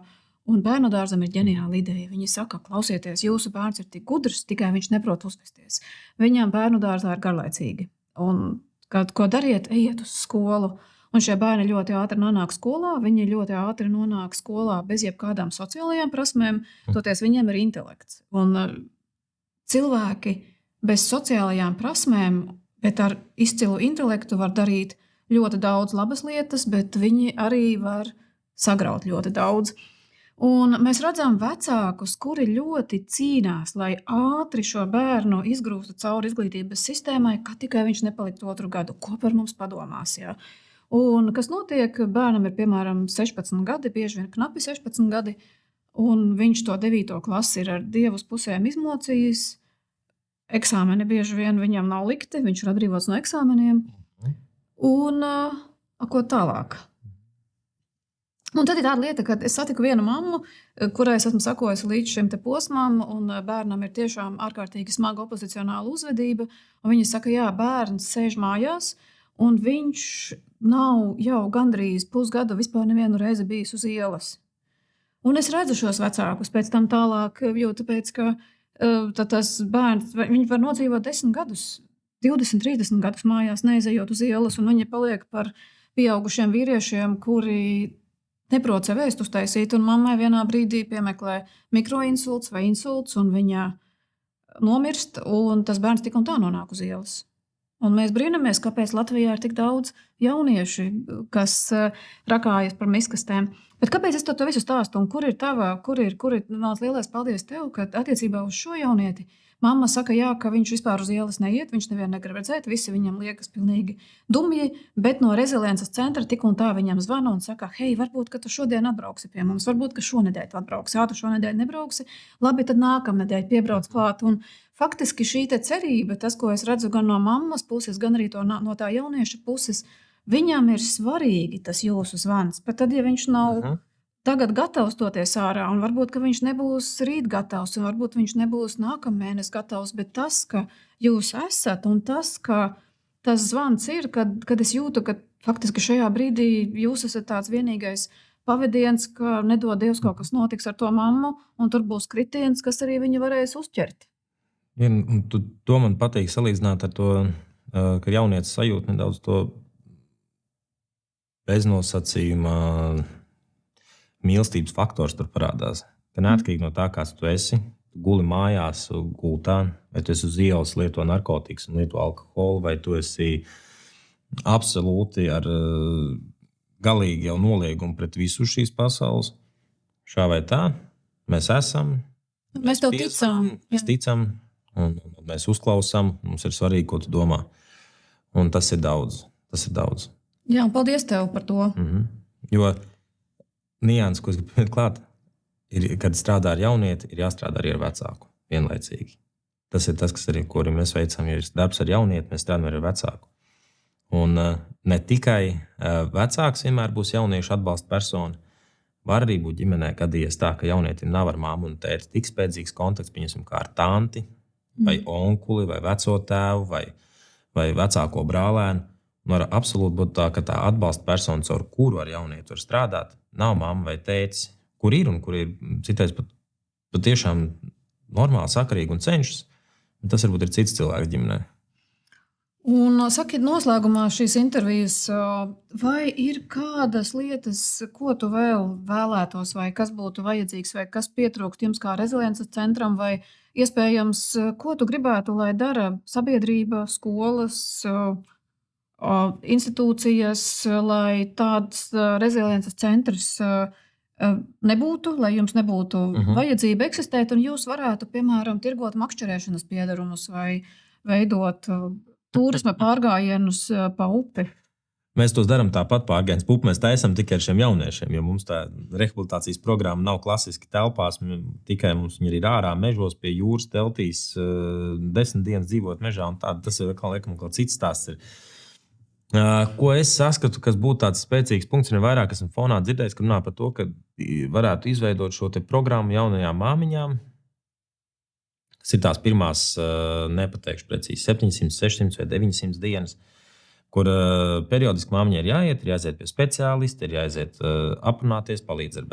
un bērnu dārzam ir ģeniāla ideja. Viņi saka, klausieties, jūsu bērns ir tik gudrs, tikai viņš neprot uzvesties. Viņam bērnu dārzā ir garlaicīgi. Un ko dariet? Ejiet uz skolu. Un šie bērni ļoti ātri nonāk skolā, viņi ļoti ātri nonāk skolā bez jebkādām sociālajām prasmēm, toties viņiem ir intelekts. Un cilvēki bez sociālajām prasmēm, bet ar izcilu intelektu var darīt ļoti daudz labas lietas, bet viņi arī var sagraut ļoti daudz. Un mēs redzam vecākus, kuri ļoti cīnās, lai ātri šo bērnu izgrūstu cauri izglītības sistēmai, ka tikai viņš nepaliktu 2 gadu. Ko par mums padomās, jā? Un kas notiek? Bērnam ir piemēram 16 gadi, bieži vien knapi 16 gadi, un viņš to 9. klasi ir ar dievus pusēm izmocījis. Eksāmeni bieži vien viņam nav likti, viņš ir atbrīvots no eksāmeniem. Un ko tālāk? Un tad ir tāda lieta, ka es satiku vienu mammu, kurai es esmu sakojusi līdz šim te posmam, un bērnam ir tiešām ārkārtīgi smaga opozicionāla uzvedība. Un viņa saka, jā, bērns sēž mājās, un viņš nav jau gandrīz pusgadu vispār nevienu reizi bijis uz ielas. Un es redzu šos vecākus pēc tam tālāk, jo tāpēc, ka tas bērns, viņi var nodzīvot 10 gadus, 20, 30 gadus mājās, neizejot uz ielas, un viņi paliek par pieaugušiem vīriešiem, kuri neprot sev ēst uztaisīt, un mammai vienā brīdī piemeklē mikroinsults vai insults, un viņa nomirst, un tas bērns tik un tā nonāk uz ielas. Un mēs brīnamies, kāpēc Latvijā ir tik daudz jaunieši, kas rakājas par miskastēm. Bet kāpēc es to visu stāstu, un kur ir mans lielais paldies tev, ka attiecībā uz šo jaunieti Mamma saka, jā, ka viņš vispār uz ielas neiet, viņš nevienu negrib redzēt, visi viņam liekas pilnīgi dumji, bet no reziliences centra tik un tā viņam zvana un saka, hei, varbūt, ka tu šodien atbrauksi pie mums, varbūt, ka šonedēļ tu atbrauksi, tu šonedēļ nebrauksi, labi, tad nākamnedēļ piebrauc klāt. Un faktiski šī te cerība, tas, ko es redzu gan no mammas puses, gan arī no tā jaunieša puses, viņam ir svarīgi tas jūsu zvans, pat tad, ja viņš nav tagad gatavs doties ārā, un varbūt, ka viņš nebūs rīt gatavs, un varbūt viņš nebūs nākamēnes gatavs, bet tas, ka jūs esat, un tas, ka tas zvans ir, kad es jūtu, ka faktiski šajā brīdī jūs esat tāds vienīgais pavadiens, ka nedod Dievs kaut kas notiks ar to mammu, un tur būs kritiens, kas arī viņa varēs uzķert. To man patīk salīdzināt ar to, ka jaunietis sajūt nedaudz to beznosacījuma mīlestības faktors tur parādās. Ka neatkarīgi no tā, kāds tu esi, tu guli mājās, gultā, vai tu esi uz ielas, lieto narkotikas un lieto alkoholu, vai tu esi absolūti ar galīgi jau noliegumu pret visu šīs pasaules. Šā vai tā, mēs esam. Mēs tev ticam. Mēs ticam, un mēs uzklausām, mums ir svarīgi, ko tu domā. Un tas ir daudz. Jā, paldies tev par to. Jo nianses, ko es gribu pieminēt klāt, ir, kad strādā ar jaunieti, ir jāstrādā arī ar vecāku vienlaicīgi. Tas ir tas, kas arī, ko arī mēs veicam, ja ir darbs ar jaunieti, mēs strādājam arī ar vecāku. Un ne tikai vecāks vienmēr būs jauniešu atbalsta persona, var arī būt ģimenē gadījies tā, ka jaunietim nav ar māmu un tēti tik spēcīgs kontakts, pieņemsim, kā ar tanti, vai onkuli, vai veco tēvu, vai vecāko brālēnu. Var absolūti būt tā, ka tā atbalsta persona, caur kuru ar jaunieti var strādāt, nav mamma vai tētis, kur ir citais pat tiešām normāli, sakarīgi un cenšas. Tas varbūt ir cits cilvēks ģimenē. Un sakiet noslēgumā šīs intervijas, vai ir kādas lietas, ko tu vēl vēlētos, vai kas būtu vajadzīgs, vai kas pietrūkst jums kā reziliences centram, vai iespējams, ko tu gribētu, lai dara sabiedrība, skolas, institūcijas, lai tāds reziliences centrs nebūtu, lai jums nebūtu vajadzība eksistēt, un jūs varētu, piemēram, tirgot makšķerēšanas piedarumus vai veidot turisma pārgājienus pa upi. Mēs tos darām tāpat pārgājienus pa upi, mēs taisam tikai ar šiem jauniešiem, jo mums tā rehabilitācijas programma nav klasiski telpās, tikai mums viņi ir ārā mežos pie jūras teltīs, 10 dienas dzīvot mežā, un tā, tas ir liekam, kaut cits stāsts ir. Ko es saskatu, kas būtu tāds spēcīgs punkts, un vairāk esmu fonā dzirdējis, ka runā par to, ka varētu izveidot šo te programmu jaunajām māmiņām. Tas ir tās pirmās, nepateikšu precīzi, 700, 600 vai 900 dienas, kur periodiski māmiņai ir jāiet pie speciālista, ir jāiziet aprunāties, palīdz ar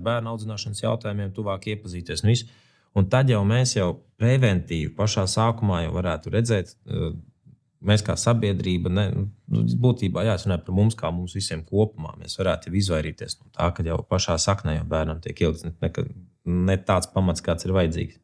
bērnu audzināšanas jautājumiem, tuvāk iepazīties un visu. Un tad jau mēs jau preventīvi pašā sākumā jau varētu redzēt, mēs kā sabiedrība, būtībā jāsarunā par mums, kā mums visiem kopumā. Mēs varētu jau izvairīties no tā, ka jau pašā saknē jau bērnam tiek ielikts ne tāds pamats, kāds ir vajadzīgs.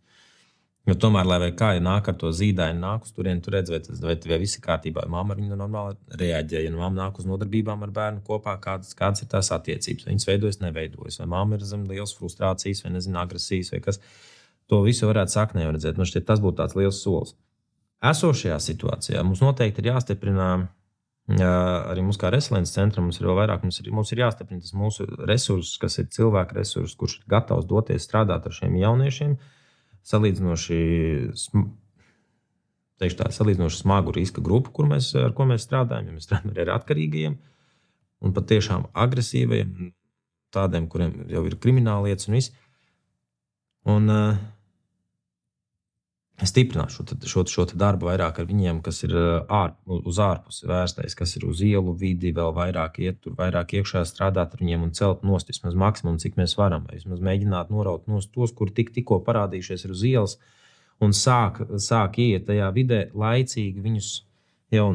Jo tomēr, lai vai kā, ja nāk ar to zīdaini, nāk uz turieni, tu redz, vai viss ir kārtībā, vai mamma ar viņu normāli reaģē, ja mamma nāk uz nodarbībām ar bērnu kopā, kādas ir tās attiecības, vai viņas veidojas, neveidojas, vai mamma ir zem liels frustrācijas, vai agresijas, vai kas. To visu varētu saknē redzēt. Man šķiet, tas būtu tāds liels solis. Esošajā situācijā mums noteikti ir jāstiprina, arī mums kā resiliences centram, mums ir vēl vairāk, mums ir jāstiprina tas mūsu resursus, kas ir cilvēku resursus, kurš ir gatavs doties strādāt ar šiem jauniešiem, salīdzinoši smagu riska grupu, ar ko mēs strādājam, ja mēs strādājam arī ar atkarīgajiem un pat tiešām agresīvajiem, tādiem, kuriem jau ir krimināllietas un viss. Un stiprināšu šo darbu vairāk ar viņiem, kas ir uz ārpusi vērstais, kas ir uz ielu vidi, vēl vairāk iet tur, vairāk iekšā strādāt ar viņiem un celt nost vismaz maksimumu, cik mēs varam. Vai vismaz mēģināt noraut nost tos, kur tikko parādījušies ir uz ielas un sāk iet tajā vidē, laicīgi viņus jau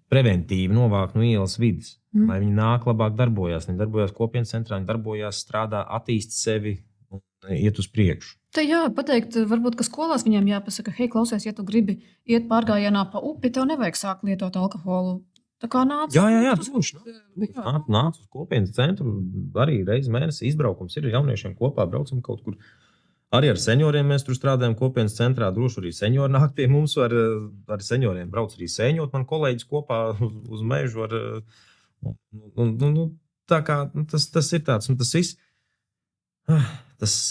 preventīvi novākt no ielas vidas. Lai viņi nāk labāk darbojās, viņi darbojās kopienas centrā, viņi darbojās, strādā, attīst sevi un iet uz priekšu. Te pateikt, varbūt, ka skolās viņiem jāpasaka, hei, klausies, ja tu gribi iet pārgājienā pa upi, tev nevajag sākt lietot alkoholu. Tā kā nāc. Jā, nāc uz kopienas centru, arī reizi mēnesī izbraukums ir jauniešiem kopā, braucam kaut kur Arī ar senioriem mēs tur strādājam kopienas centrā. Droši arī seniori nāk pie mums, ar senioriem brauc arī sēņot. Man kolēģis kopā uz mežu. Tā kā tas ir tāds, un tas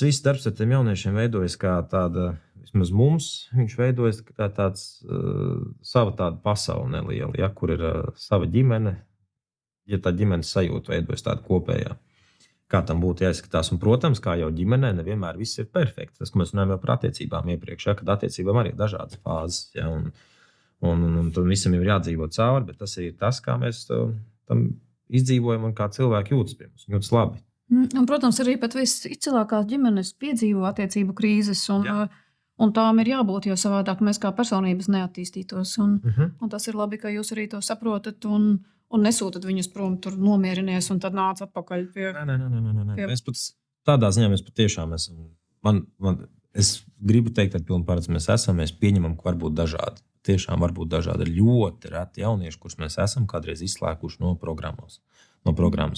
viss darbs ar tiem jauniešiem veidojas kā tāda, vismaz mums, viņš veidojas kā tāds sava tāda pasaule neliela, ja, kur ir sava ģimene, ja tā ģimenes sajūta veidojas tāda kopējā. Kā tam būtu jāizskatās. Un, protams, kā jau ģimenē, nevienmēr viss ir perfekts. Tas, ko mēs runājam jau par attiecībām iepriekš, ja, kad attiecībām arī ir dažādas fāzes. Ja, un tam visam ir jādzīvot cauri, bet tas ir tas, kā mēs tam izdzīvojam un kā cilvēki jūtas pie mums. Jūtas labi. Un, protams, arī pat viscilākās ģimenes piedzīvo attiecību krīzes. Un tām ir jābūt, jo savādāk mēs kā personības neattīstītos. Un tas ir labi, ka jūs arī to saprotat un nesūtat viņus prom, tur nomierinies un tad nāc atpakaļ pie... Nē. Mēs pat tādā ziņā mēs patiešām esam... Es gribu teikt ar pilnu pārliecību, mēs pieņemam, ka var būt dažādi. Tiešām var būt dažādi. Ir ļoti reti jaunieši, kurus mēs esam kādreiz izslēguši no programmas.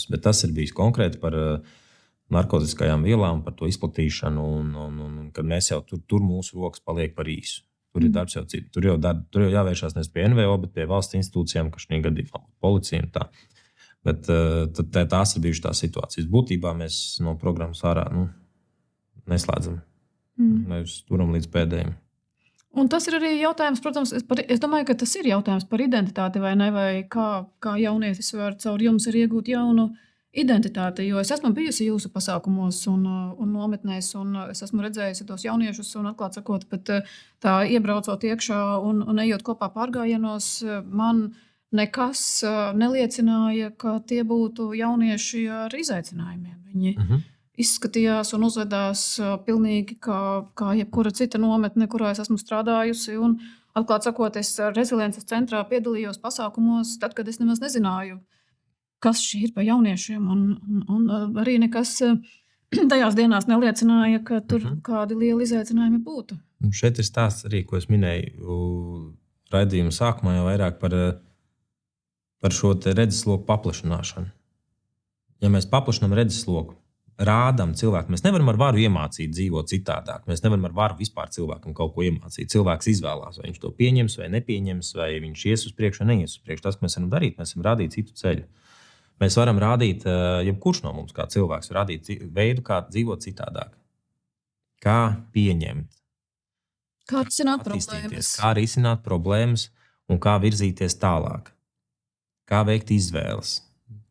Bet tas ir bijis konkrēti par narkotiskajām vielām, par to izplatīšanu, un kad mēs jau tur mūsu rokas paliek par īsu. Tur ir darbs jau cits. Tur jau jāvēršās nevis pie NVO, bet pie valsts institūcijām, kas šī gadījumā policija un tā. Bet tās ir bijušas tās situācijas. Būtībā mēs no programmas ārā neslēdzam. Mēs turam līdz pēdējiem. Un tas ir arī jautājums, protams, es domāju, ka tas ir jautājums par identitāti, vai ne? Vai kā jaunietis var caur jums arī iegūt jaunu identitāti, jo es esmu bijusi jūsu pasākumos un nometnēs, un es esmu redzējusi tos jauniešus, un atklāt sakot, bet tā iebraucot iekšā un ejot kopā pārgājienos, man nekas neliecināja, ka tie būtu jaunieši ar izaicinājumiem. Viņi izskatījās un uzvedās pilnīgi kā jebkura cita nometne, kurā es esmu strādājusi, un atklāt sakot, es Reziliences centrā piedalījos pasākumos, tad, kad es nemaz nezināju, kas šī ir pa jauniešiem, un arī nekas tajās dienās neliecināja, ka tur kādi lieli izaicinājumi būtu. Šeit ir stāsts arī, ko es minēju raidījuma sākumā jau vairāk par šo te redzesloku paplašināšanu. Ja mēs paplašinām redzesloku, rādām cilvēku, mēs nevaram ar varu iemācīt dzīvot citādāk. Mēs nevaram ar varu vispār cilvēkam kaut ko iemācīt. Cilvēks izvēlās, vai viņš to pieņems vai nepieņems, vai viņš ies uz priekšu vai neies uz priekšu. Tas, ko mēs varam darīt, mēs varam rādīt citu ceļu. Mēs varam rādīt, jebkurš no mums, kā cilvēks, rādīt veidu, kā dzīvot citādāk. Kā pieņemt. Kā risināt problēmas. Kā risināt problēmas un kā virzīties tālāk. Kā veikt izvēles.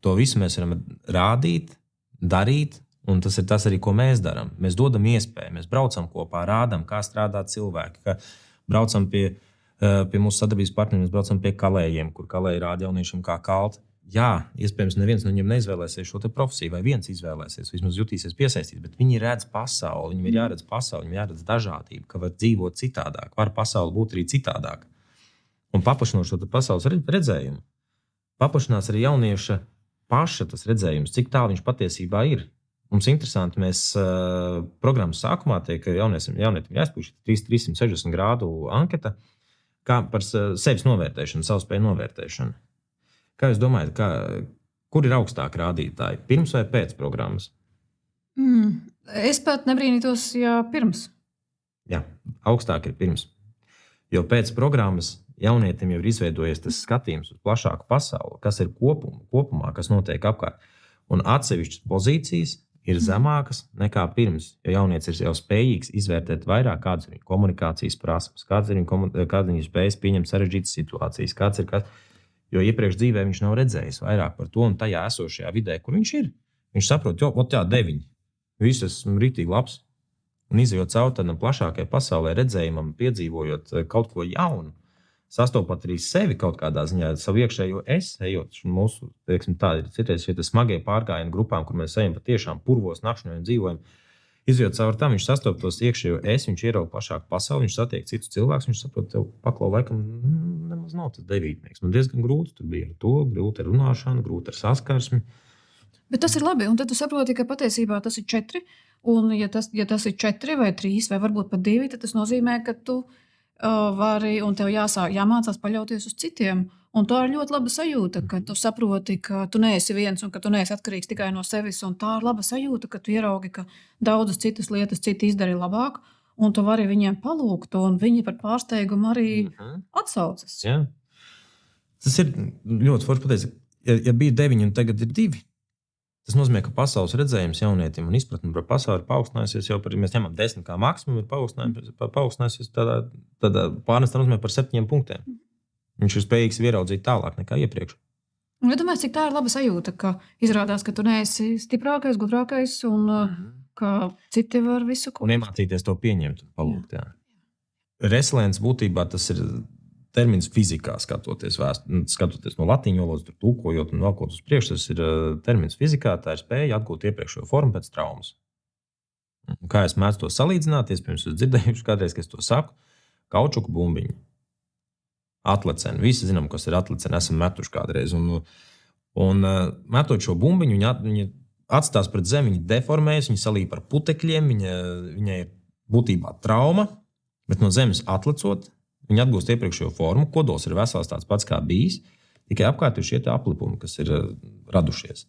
To visu mēs varam rādīt, darīt, un tas ir tas arī, ko mēs darām. Mēs dodam iespēju, mēs braucam kopā, rādam, kā strādā cilvēki, ka braucam pie mūsu sadarbības partneriem, mēs braucam pie kalējiem, kur kalēji rāda jauniešiem kā kalti. Jā, iespējams, neviens no viņiem neizvēlēsies šo te profesiju, vai viens izvēlēsies, vismaz jutīsies piesaistīts, bet viņi redz pasauli, viņiem ir jāredz pasauli, viņiem jāredz dažādību, ka var dzīvot citādāk, var pasauli būt arī citādāk. Un paplašinot šo pasaules redzējumu, paplašinās arī jaunieša paša tas redzējums, cik tālu viņš patiesībā ir. Mums interesanti, mēs programmas sākumā tiek jaunietim jāizpūš 360 grādu anketa kā par sevis novērtēšanu, savu spēju novērtēšanu. Kā jūs domājat, kur ir augstāki rādītāji? Pirms vai pēc programmas? Es pat nebrīnītos, ja pirms. Jā, augstāk ir pirms. Jo pēc programmas jaunietim jau ir izveidojies tas skatījums uz plašāku pasauli, kas ir kopumā, kas notiek apkārt. Un atsevišķas pozīcijas ir zemākas nekā pirms, jo jaunietis ir jau spējīgs izvērtēt vairāk, kādas ir viņa komunikācijas prasmes, kādas ir viņa spējas pieņemt sarežģītas situācijas, kāds ir jo iepriekš dzīvē viņš nav redzējis vairāk par to, un tajā esošajā vidē, kur viņš ir. Viņš saprot, jo, 9. Viss esmu rītīgi labs. Un izejot cauri tādam plašākajai pasaulē redzējumam, piedzīvojot kaut ko jaunu, sastopot arī sevi kaut kādā ziņā, savu iekšējo es, ejot mūsu, teiksim, tā ir citreiz šie smagie pārgājienu grupām, kur mēs ejam patiešām purvos, nakšņojam, dzīvojam. Izjūt caur tam, viņš sastop tos iekšējo es, viņš ierauga plašāku pasauli, viņš satiek citus cilvēkus, viņš saprot, tev paklau laikam nemaz nav tas devītnieks. Man diezgan grūti tur bija ar to, grūti ar runāšanu, grūti ar saskarsmi. Bet tas ir labi, un tad tu saproti, ka patiesībā tas ir 4, un ja tas ir 4 vai 3 vai varbūt pat 2, tad tas nozīmē, ka tu vari, un tev jāmācās paļauties uz citiem. Un tā ir ļoti laba sajūta, ka tu saproti, ka tu neesi viens un ka tu neesi atkarīgs tikai no sevis. Un tā ir laba sajūta, ka tu ieraugi, ka daudzas citas lietas citi izdarīja labāk, un tu vari viņiem palūgt, un viņi par pārsteigumu arī atsaucas. Jā. Tas ir ļoti forši pateikt. Ja bija 9 un tagad ir 2, tas nozīmē, ka pasaules redzējums jaunietim un izpratne par pasauli ir paaugstinājusies jau par, mēs ņemam 10 kā maksimumu, ir paaugstinājusies tādā pārnestā nozīmē par 7 punktiem. Viņš ir spējīgs ieraudzīt tālāk nekā iepriekš. Un iedomājies, cik tā ir laba sajūta, ka izrādās, ka tu neesi stiprākais, gudrākais un ka citi var visu ko. Un iemācīties to pieņemt un palūgt. Jā. Resilience būtībā tas ir termins fizikā, skatoties no latīņu valodas, tur tūkojot un valkot uz priekšu, tas ir termins fizikā, tā ir spēja atgūt iepriekšējo formu pēc traumas. Un kā es mēdzu to salīdzināt, pirms es dzirdējuši kādreiz, ka es to saku, kaučuku bumbiņu. Atleceni. Visi zinām, kas ir atleceni, esam metuši kādreiz. Un metot šo bumbiņu, viņa atstās pret zemi, viņa deformējas, viņa salīja par putekļiem, viņai ir būtībā trauma, bet no zemes atlecot, viņa atgūst iepriekšējo formu, kodols ir vesels tāds pats kā bijis, tikai apkārt ir šie aplipumi, kas ir radušies.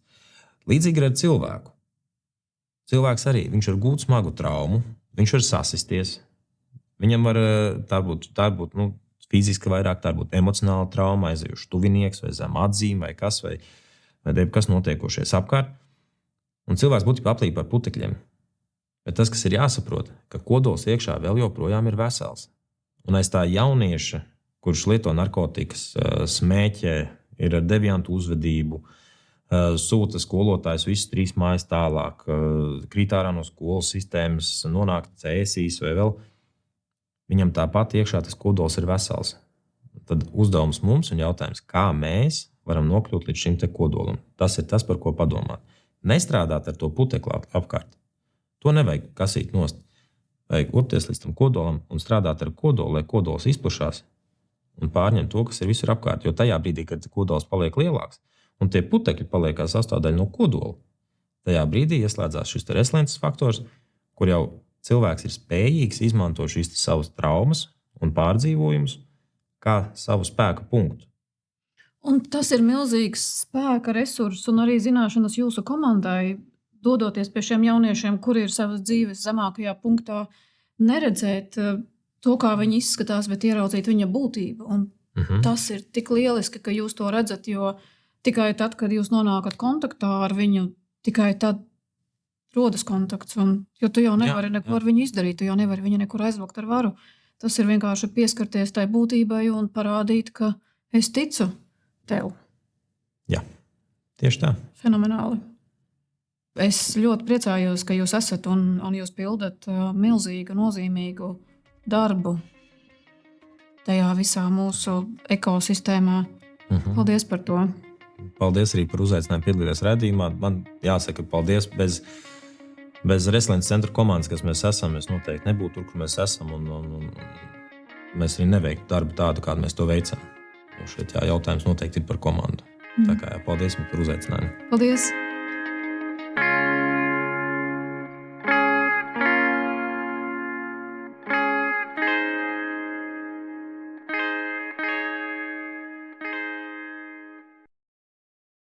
Līdzīgi ar cilvēku. Cilvēks arī, viņš var gūt smagu traumu, viņš var sasisties, viņam var tā būt fiziski vairāk, tā būt emocionāla trauma, aizējuši tuvinieks vai zem atzīme vai kas notiekošies apkārt. Un cilvēks būtībā aplīja par putekļiem. Bet tas, kas ir jāsaprot, ka kodols iekšā vēl joprojām ir vesels. Un aiz tā jaunieša, kurš lieto narkotikas, smēķē, ir ar deviantu uzvedību, sūta skolotājs visas 3 mājas tālāk, krīt ārā no skolas sistēmas, nonāk cēsīs vai vēl, viņam tāpat iekšā tas kodols ir vesels. Tad uzdevums mums un jautājums, kā mēs varam nokļūt līdz šim te kodolam. Tas ir tas, par ko padomāt. Nestrādāt ar to putekli apkārt. To nevajag kasīt nost. Vajag urpties līdz tam kodolam un strādāt ar kodolu, lai kodols izplašās un pārņem to, kas ir visur apkārt. Jo tajā brīdī, kad kodols paliek lielāks un tie putekļi paliek kā sastāvdaļa no kodola, tajā brīdī ieslēdzās šis resiliences faktors, kur jau cilvēks ir spējīgs izmantot šīs savas traumas un pārdzīvojumus kā savu spēka punktu. Un tas ir milzīgs spēka resurss un arī zināšanas jūsu komandai, dodoties pie šiem jauniešiem, kuri ir savas dzīves zemākajā punktā, neredzēt to, kā viņi izskatās, bet ieraudzīt viņa būtību. Un tas ir tik lieliski, ka jūs to redzat, jo tikai tad, kad jūs nonākat kontaktā ar viņu, tikai tad rodas kontakts. Jo tu jau nevari neko ar viņu izdarīt, tu jau nevari viņu nekur aizvakt ar varu. Tas ir vienkārši pieskarties tai būtībai un parādīt, ka es ticu tev. Jā, tieši tā. Fenomenāli. Es ļoti priecājos, ka jūs esat un jūs pildat milzīgu, nozīmīgu darbu tajā visā mūsu ekosistēmā. Paldies par to. Paldies arī par uzaicinājumu piedalīties raidījumā. Man jāsaka paldies. Bez Resiliences centra komandas, kas mēs esam, mēs noteikti nebūtu tur, kur mēs esam. Un mēs arī neveiktu darbu tādu, kādu mēs to veicam. Šeit jautājums noteikti ir par komandu. Tā kā paldies par uzaicinājumu. Paldies!